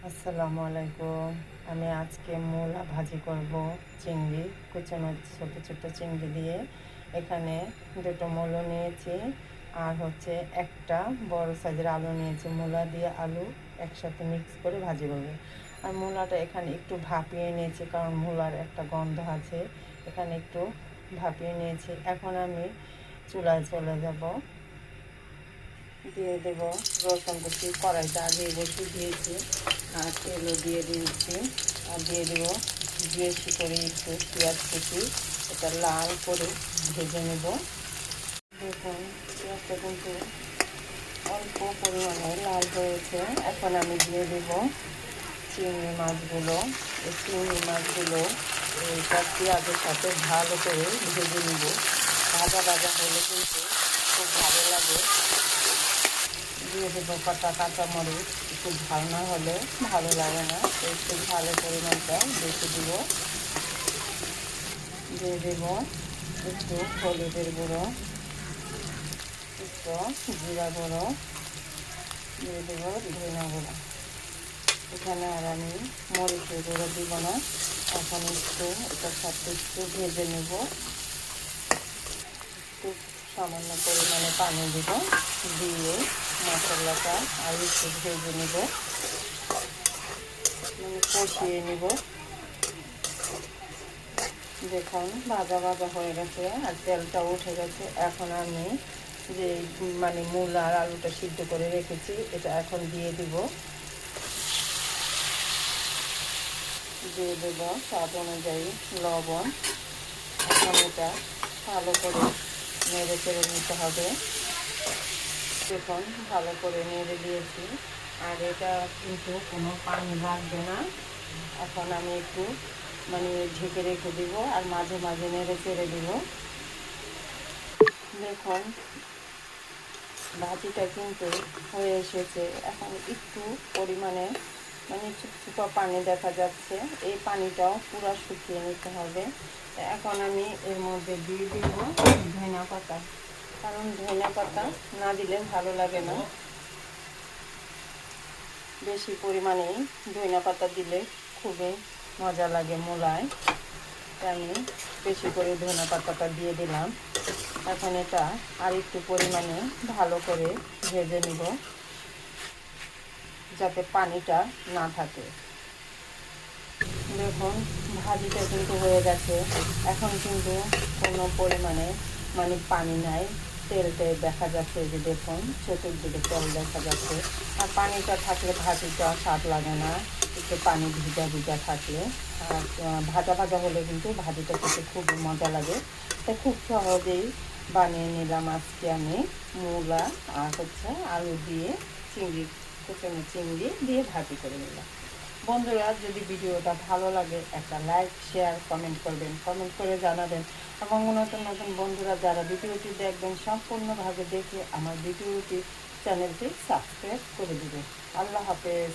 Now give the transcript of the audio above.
আসসালামু আলাইকুম। আমি আজকে মূলা ভাজি করব। চিংড়ি কুচানো ছোটো ছোটো চিংড়ি দিয়ে এখানে দুটো মূলো নিয়েছি আর একটা বড় সাইজের আলু নিয়েছি। মূলা দিয়ে আলু একসাথে মিক্স করে ভাজি করব। আর মূলাটা এখানে একটু ভাপিয়ে নিয়েছি, কারণ মূলার একটা গন্ধ আছে। এখানে একটু ভাপিয়ে নিয়েছি। এখন আমি চুলায় চলে যাব। দিয়ে দেব রসুন কুচি। কড়াইটা আগে বসিয়ে দিয়েছি আর তেলও দিয়ে দিয়েছি। আর দিয়ে দেব বেশি করে একটু পেঁয়াজ কুচি। এটা লাল করে ভেজে নেব। দেখুন পেঁয়াজটা কিন্তু অল্প পরিমাণে লাল হয়েছে। এখন আমি দিয়ে দেব চিংড়ি মাছগুলো। এই চিংড়ি মাছগুলো এইটা পেঁয়াজের সাথে ভালো করে ভেজে নেব। ভাজা ভাজা হলে কিন্তু খুব ভালো লাগে। দিয়ে দেবো কাঁচামরিচ। একটু ঝাল না হলে ভালো লাগে না, একটু ঝালের পরিমাণটা বেশি দিব। দিয়ে দেবো একটু হলুদের গুঁড়ো, একটু জিরা গুঁড়ো, দিয়ে দেবো ধনিয়া গুঁড়ো। এখানে আর আমি মরিচের গুঁড়ো দিব না। এখন একটু এটার সাথে একটু ভেজে নেব। একটু সামান্য পরিমাণে পানি দিব, দিয়ে মশলাটা আর একটু ভেজে নেব, কষিয়ে নেব। দেখুন ভাজা ভাজা হয়ে গেছে আর তেলটা উঠে গেছে। এখন আমি যে মূলা আর আলুটা সিদ্ধ করে রেখেছি এটা এখন দিয়ে দেব। দিয়ে দেব স্বাদ অনুযায়ী লবণ। এখন এটা ভালো করে নেড়ে চেড়ে নিতে হবে। দেখুন ভালো করে নেড়ে দিয়েছি আর এটা কিন্তু কোনো পানি লাগবে না। এখন আমি একটু ঢেকে রেখে দিব আর মাঝে মাঝে নেড়ে চেড়ে দিব। দেখুন ভাজিটা কিন্তু হয়ে এসেছে। এখন একটু পরিমাণে ছোটো পানি দেখা যাচ্ছে। এই পানিটাও পুরো শুকিয়ে নিতে হবে। এখন আমি এর মধ্যে দিয়ে দিব ধনিয়া পাতা, কারণ ধনিয়া পাতা না দিলে ভালো লাগে না। বেশি পরিমাণেই ধনিয়া পাতা দিলে খুবই মজা লাগে মূলায়। আমি বেশি করে ধনিয়া পাতাটা দিয়ে দিলাম। এখন এটা আর একটু পরিমাণে ভালো করে ভেজে নিব, যাতে পানিটা না থাকে। দেখুন ভাজিটা কিন্তু হয়ে গেছে। এখন কিন্তু কোনো পরিমাণে পানি নাই, তেলটা দেখা যাচ্ছে। যে দেখুন চতুর্দিকে তেল দেখা যাচ্ছে। আর পানিটা থাকলে ভাজিটা স্বাদ লাগে না, একটু পানি ভিজা ভিজা থাকলে। আর ভাজা ভাজা হলে কিন্তু ভাজিটা খেতে খুব মজা লাগে। তাই খুব সহজেই বানিয়ে নিলাম আজকে আমি মূলা আর আলু দিয়ে চিংড়ি, কুচানো চিংড়ি দিয়ে ভাজি করে নিলাম। বন্ধুরা, যদি ভিডিওটা ভালো লাগে একটা লাইক শেয়ার কমেন্ট করবেন, কমেন্ট করে জানাবেন। এবং নতুন নতুন বন্ধুরা যারা ভিডিওটি দেখবেন সম্পূর্ণভাবে দেখে আমার ভিডিওটি চ্যানেলটি সাবস্ক্রাইব করে দেবেন। আল্লাহ হাফেজ।